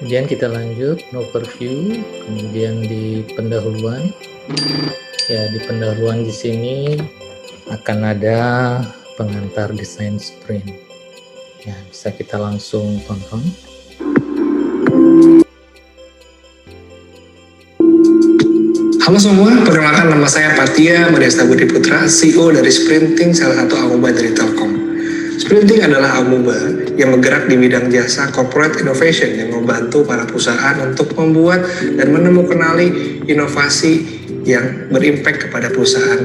Kemudian kita lanjut overview, kemudian di pendahuluan. Ya, di pendahuluan di sini akan ada pengantar desain sprint. Ya, bisa kita langsung tonton. Halo semua, perkenalkan nama saya Patia Mariasta Budi Putra, CEO dari Sprinting, salah satu amuba dari Telkom. Sprinting adalah amuba yang bergerak di bidang jasa corporate innovation yang membantu para perusahaan untuk membuat dan menemukan inovasi yang berimpact kepada perusahaan.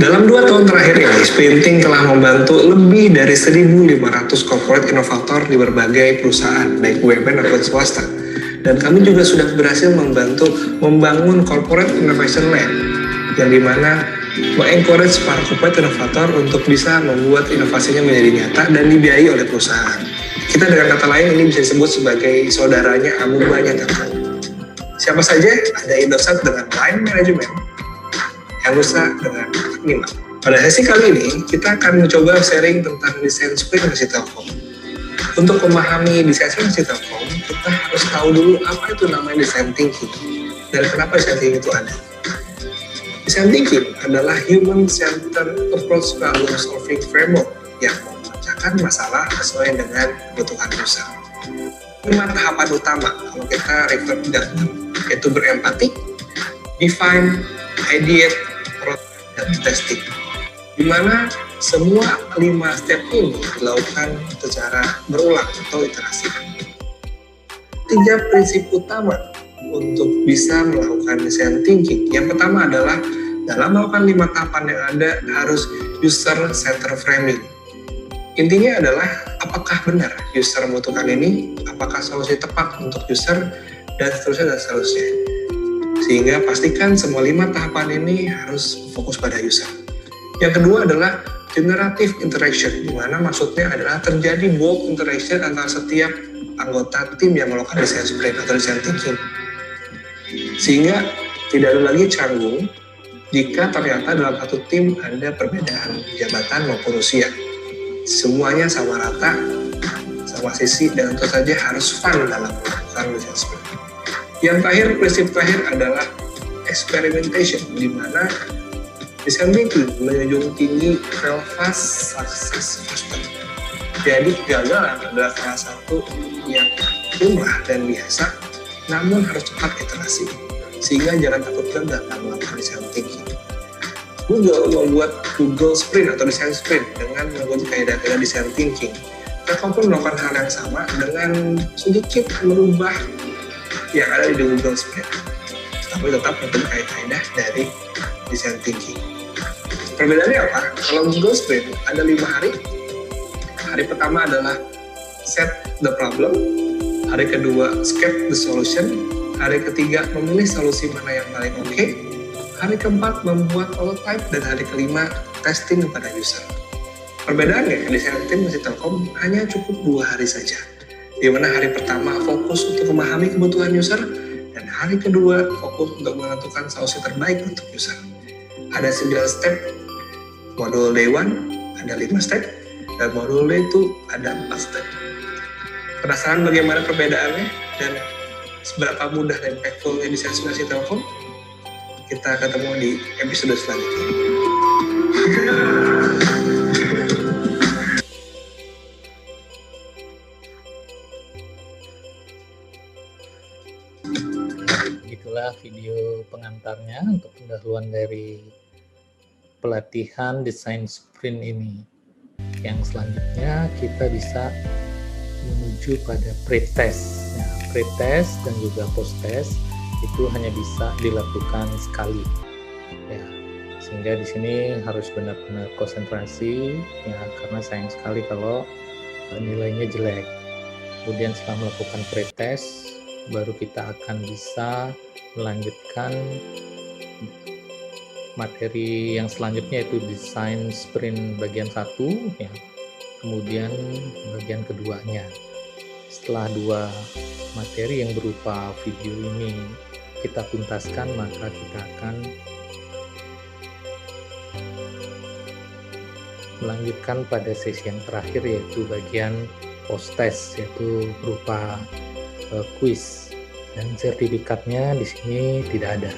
Dalam 2 tahun terakhir ini, Sprinting telah membantu lebih dari 1.500 corporate inovator di berbagai perusahaan, baik BUMN maupun swasta. Dan kami juga sudah berhasil membangun Corporate Innovation Lab, yang dimana mengencourage para corporate inovator untuk bisa membuat inovasinya menjadi nyata dan dibiayai oleh perusahaan. Kita dengan kata lain ini bisa disebut sebagai saudaranya amubanya Telkom. Siapa saja? Ada Indosat dengan Line Management, Elusa dengan Aknima. Pada sesi kali ini, kita akan mencoba sharing tentang desain sprint versi Telkom. Untuk memahami desain sprint versi Telkom, kita harus tahu dulu apa itu namanya design thinking dan kenapa design thinking itu ada. Design thinking adalah human-centered approach problem solving framework yang memecahkan masalah sesuai dengan kebutuhan user. 5 tahapan utama kalau kita refer ke dalam, yaitu berempati, define, ideate, dan testing. Di mana semua 5 step ini dilakukan secara berulang atau iterasi. 3 prinsip utama untuk bisa melakukan design thinking. Yang pertama adalah dalam melakukan 5 tahapan yang ada harus user center framing. Intinya adalah apakah benar user membutuhkan ini, apakah solusi tepat untuk user, dan seterusnya. Sehingga pastikan semua 5 tahapan ini harus fokus pada user. Yang kedua adalah generative interaction, di mana maksudnya adalah terjadi bold interaction antara setiap anggota tim yang melakukan desain sprint atau desain thinking. Sehingga tidak ada lagi canggung jika ternyata dalam satu tim ada perbedaan jabatan maupun usia. Semuanya sama rata, sama sisi, dan tentu saja harus fun dalam melakukan desain sprint. Yang terakhir, prinsip terakhir adalah experimentation, di mana desain thinking menjunjung tinggi fail fast, success faster. Jadi kegagalan adalah salah satu yang lumrah dan biasa, namun harus cepat iterasi. Sehingga jangan takut gagal dalam melakukan desain thinking. Google membuat Google Sprint atau desain sprint dengan mengikuti kaidah-kaidah desain thinking. Telkom pun melakukan hal yang sama dengan sedikit merubah yang ada di Google Sprint, tapi tetap mengikuti kaidah dari desain thinking. Perbedaannya apa? Kalau Google Sprint ada 5 hari. Hari pertama adalah set the problem, hari kedua scape the solution, hari ketiga memilih solusi mana yang paling oke, hari keempat membuat prototype, dan hari kelima testing kepada user. Perbedaannya, desain tim versi Telkom hanya cukup 2 hari saja, di mana hari pertama fokus untuk memahami kebutuhan user, dan hari kedua fokus untuk menentukan solusi terbaik untuk user. Ada 9 step, modul day 1 ada 5 step, dan modul day 2 ada 4 step. Penasaran bagaimana perbedaannya dan seberapa mudah dan impactful desain versi Telkom? Kita ketemu di episode selanjutnya. Itulah video pengantarnya untuk pendahuluan dari pelatihan desain sprint ini. Yang selanjutnya kita bisa menuju pada pretest. Nah, pretest dan juga post-test itu hanya bisa dilakukan sekali. Ya, sehingga di sini harus benar-benar konsentrasi, ya, karena sayang sekali kalau nilainya jelek. Kemudian setelah melakukan pretest, baru kita akan bisa melanjutkan materi yang selanjutnya, yaitu desain sprint bagian 1, ya. Kemudian bagian keduanya. Setelah 2 materi yang berupa video ini kita tuntaskan, maka kita akan melanjutkan pada sesi yang terakhir, yaitu bagian post test, yaitu berupa kuis, dan sertifikatnya di sini tidak ada.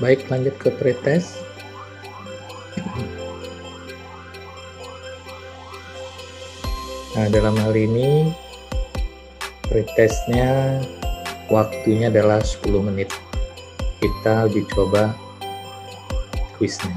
Baik, lanjut ke pretest. Nah, dalam hal ini pretestnya waktunya adalah 10 menit. Kita uji coba kuisnya.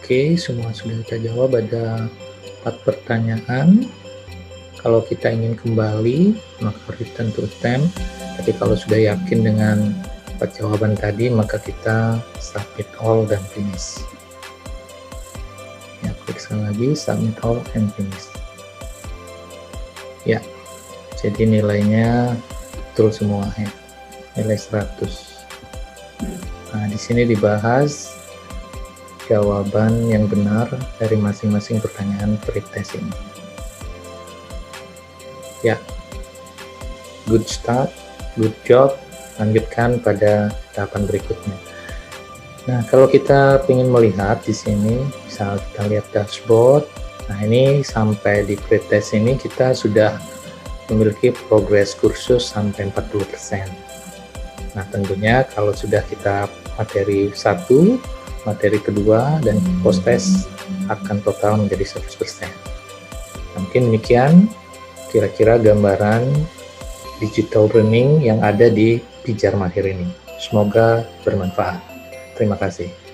Oke, semua sudah kita jawab. Ada 4 pertanyaan. Kalau kita ingin kembali, maka return to attempt. Tapi kalau sudah yakin dengan 4 jawaban tadi, maka kita submit all dan finish. Ya, klik sekali lagi, submit all and finish. Ya, jadi nilainya betul semua ya, nilai 100. Nah, di sini dibahas jawaban yang benar dari masing-masing pertanyaan pretest ini. Ya, good start, good job. Lanjutkan pada tahapan berikutnya. Nah, kalau kita ingin melihat di sini, misal kita lihat dashboard. Nah, ini sampai di pretest ini kita sudah memiliki progres kursus sampai 40%. Nah, tentunya kalau sudah kita materi 1, materi kedua, dan post test akan total menjadi 100%. Mungkin demikian kira-kira gambaran digital learning yang ada di Pijar Mahir ini. Semoga bermanfaat. Terima kasih.